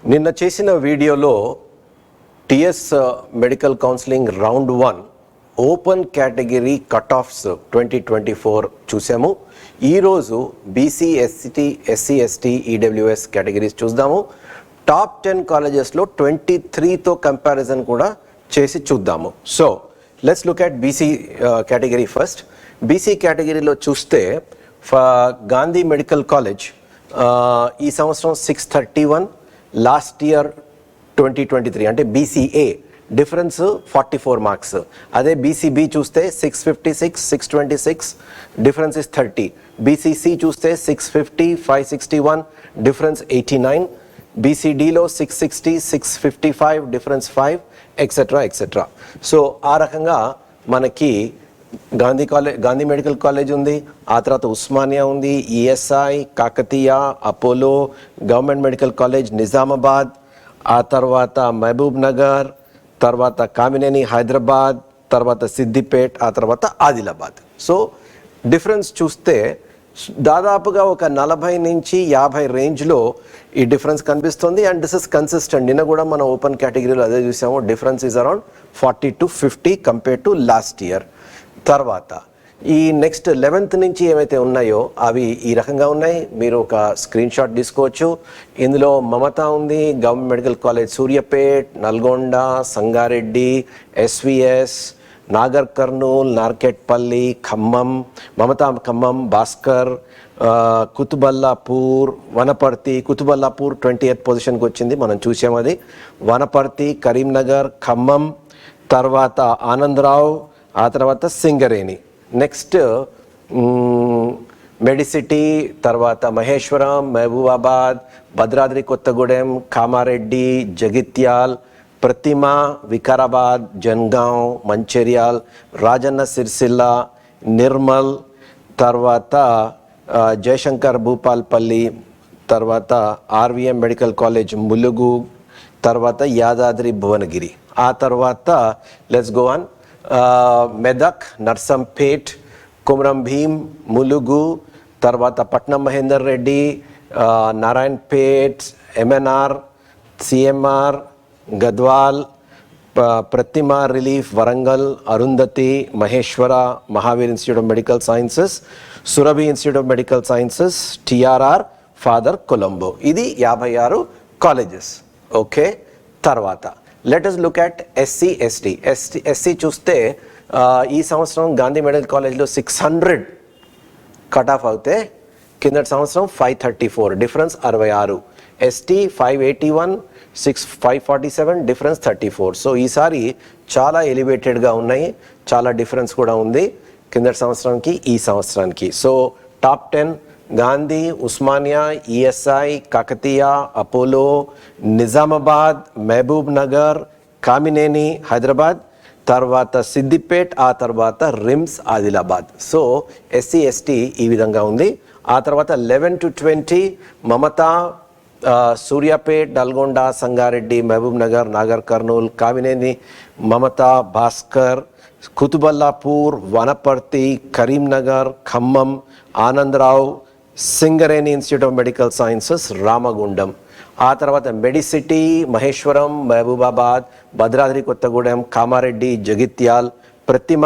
నిన్న చేసిన వీడియోలో TS medical counselling round 1 open category cut offs 2024 చూసాము. ఈరోజు BC SC ST EWS categories చూద్దాము. టాప్ 10 కాలేజెస్లో 23తో కంపారిజన్ కూడా చేసి చూద్దాము. So let's look at BC category first. BC కేటగిరీలో చూస్తే గాంధీ మెడికల్ కాలేజ్ ఈ సంవత్సరం 631, లాస్ట్ ఇయర్ 2023 అంటే బీసీఏ డిఫరెన్స్ 44 మార్క్స్. అదే బీసీబీ చూస్తే 656, 626 డిఫరెన్స్ ఇస్ 30. బీసీసీ చూస్తే 650, 561 difference 89. బీసీడీలో 660, 655 difference 5 etcetera etcetera. So ఆ రకంగా మనకి గాంధీ మెడికల్ కాలేజ్ ఉంది, ఆ తర్వాత ఉస్మానియా ఉంది, ESI, Kakatiya, Apollo, government medical college Nizamabad, ఆ తర్వాత మహబూబ్ నగర్, తర్వాత కామినేని హైదరాబాద్, తర్వాత సిద్దిపేట్, ఆ తర్వాత ఆదిలాబాద్. సో డిఫరెన్స్ చూస్తే దాదాపుగా ఒక 40 నుంచి 50 రేంజ్లో ఈ డిఫరెన్స్ కనిపిస్తుంది. And this is consistent. నిన్న కూడా మనం ఓపెన్ కేటగిరీలో అదే చూసాము. Difference is around 40 to 50 compare to last year. తర్వాత ఈ నెక్స్ట్ 11th నుంచి ఏవైతే ఉన్నాయో అవి ఈ రకంగా ఉన్నాయి. మీరు ఒక స్క్రీన్ షాట్ తీసుకోవచ్చు. ఇందులో మమతా ఉంది, government medical college Suryapet, Nalgonda, Sangareddy, SVS, Nagar Kurnool, Narketpally, Khammam, Mamata Khammam, Bhaskar, Quthbullapur, Wanaparthy. Quthbullapur 20th పొజిషన్కి వచ్చింది, మనం చూసాం అది. వనపర్తి, కరీంనగర్, ఖమ్మం, తర్వాత ఆనందరావు, ఆ తర్వాత సింగరేణి. నెక్స్ట్ మెడిసిటీ, తర్వాత మహేశ్వరం, మహబూబాబాద్, భద్రాద్రి కొత్తగూడెం, కామారెడ్డి, జగిత్యాల్, ప్రతిమ, వికారాబాద్, జన్గాం, మంచిర్యాల్, రాజన్న సిరిసిల్ల, నిర్మల్, తర్వాత జయశంకర్ భూపాల్పల్లి, తర్వాత ఆర్వీఎం మెడికల్ కాలేజ్ ములుగు, తర్వాత యాదాద్రి భువనగిరి. ఆ తర్వాత let's go on. Medak, Narsampet, Kumaram Bheem, Mulugu, తర్వాత Patnam Mahender Reddy, Narayanpet, MNR, CMR, Gadwal, Prathima relief, Warangal, Arundhati, Maheshwara, Mahavir institute of medical sciences, Surabhi institute of medical sciences, TRR, father Colombo. ఇది 56 కాలేజెస్. ఓకే, తర్వాత let us look at SC ST. SC చూస్తే ఈ సంవత్సరం గాంధీ మెడికల్ కాలేజ్లో 600 కట్ ఆఫ్ అవుతే కిందటి సంవత్సరం 534 డిఫరెన్స్ 66. ST 581, 547 difference 34. సో ఈసారి చాలా ఎలివేటెడ్గా ఉన్నాయి, చాలా డిఫరెన్స్ కూడా ఉంది కిందటి సంవత్సరానికి ఈ సంవత్సరానికి. So top 10 Gandhi, Osmania, ESI, Kakatiya, Apollo, Nizamabad, Mahabubnagar, Kamineni Hyderabad, తర్వాత సిద్దిపేట్, ఆ తర్వాత RIMS Adilabad. So SC ST ఈ విధంగా ఉంది. ఆ తర్వాత 11 to 20 Mamata, Suryapet, Nalgonda, Sangareddy, Mahabubnagar, Nagar Kurnool, Kamineni, Mamata, Bhaskar, Quthbullapur, Wanaparthy, Karimnagar, Khammam, Anandarao, Singareni institute of medical sciences, Ramagundam. ఆ తర్వాత మెడిసిటీ, మహేశ్వరం, మహబూబాబాద్, భద్రాద్రి కొత్తగూడెం, కామారెడ్డి, జగిత్యాల్, ప్రతిమ,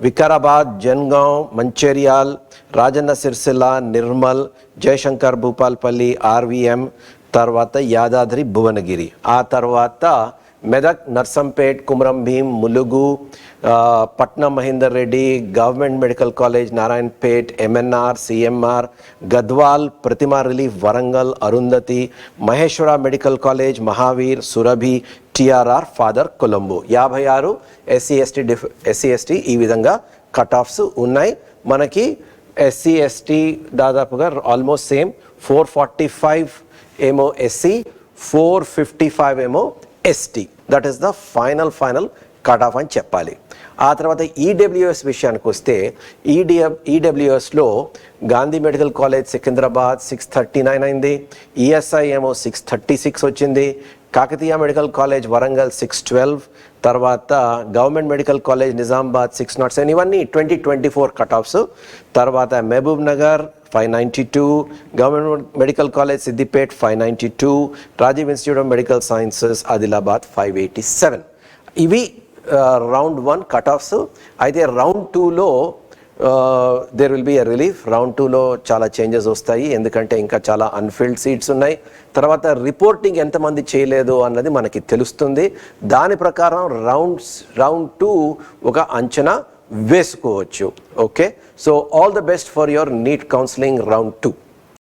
వికారాబాద్, జన్గాం, మంచిర్యాల్, రాజన్న సిరిసిల్ల, నిర్మల్, జయశంకర్ భూపాల్పల్లి, ఆర్వీఎం, తర్వాత యాదాద్రి భువనగిరి. ఆ తర్వాత Medak, Narsampet, Kumaram Bheem, Mulugu, Patnam Mahender Reddy, government medical college Narayanpet, MNR, CMR, Gadwal, Prathima relief, Warangal, Arundhati, Maheshwara medical college, Mahaveer, Surabhi, TRR, father Colombo. 56 SC ST ఈ విధంగా కట్ ఆఫ్స్ ఉన్నాయి. మనకి ఎస్సీ ఎస్టీ దాదాపుగా ఆల్మోస్ట్ సేమ్. 445 ఏమో ఎస్సీ, 455 ఏమో ST. That is the final cut off అని చెప్పాలి. ఆ తర్వాత ఈడబ్ల్యూఎస్ విషయానికి వస్తే ఈడబ్ల్యూఎస్లో గాంధీ మెడికల్ కాలేజ్ సికింద్రాబాద్ 639 అయింది, ఈఎస్ఐ ఏమో 636 వచ్చింది, కాకతీయ మెడికల్ కాలేజ్ వరంగల్ 612, తర్వాత గవర్నమెంట్ మెడికల్ కాలేజ్ నిజామాబాద్ 607, ఇవన్నీ 2024 కట్ ఆఫ్స్. తర్వాత Mahabub Nagar 592, government medical college Siddipet 592, Rajiv institute of medical sciences Adilabad 587. ఇవి రౌండ్ 1 కట్ ఆఫ్స్. అయితే రౌండ్ 2లో there will be a relief. Round 2లో చాలా చేంజెస్ వస్తాయి, ఎందుకంటే ఇంకా చాలా అన్ఫిల్డ్ సీట్స్ ఉన్నాయి. తర్వాత రిపోర్టింగ్ ఎంతమంది చేయలేదు అన్నది మనకి తెలుస్తుంది. దాని ప్రకారం రౌండ్ 2 ఒక అంచనా వేసుకోవచ్చు. Okay, so all the best for your NEET counselling round 2.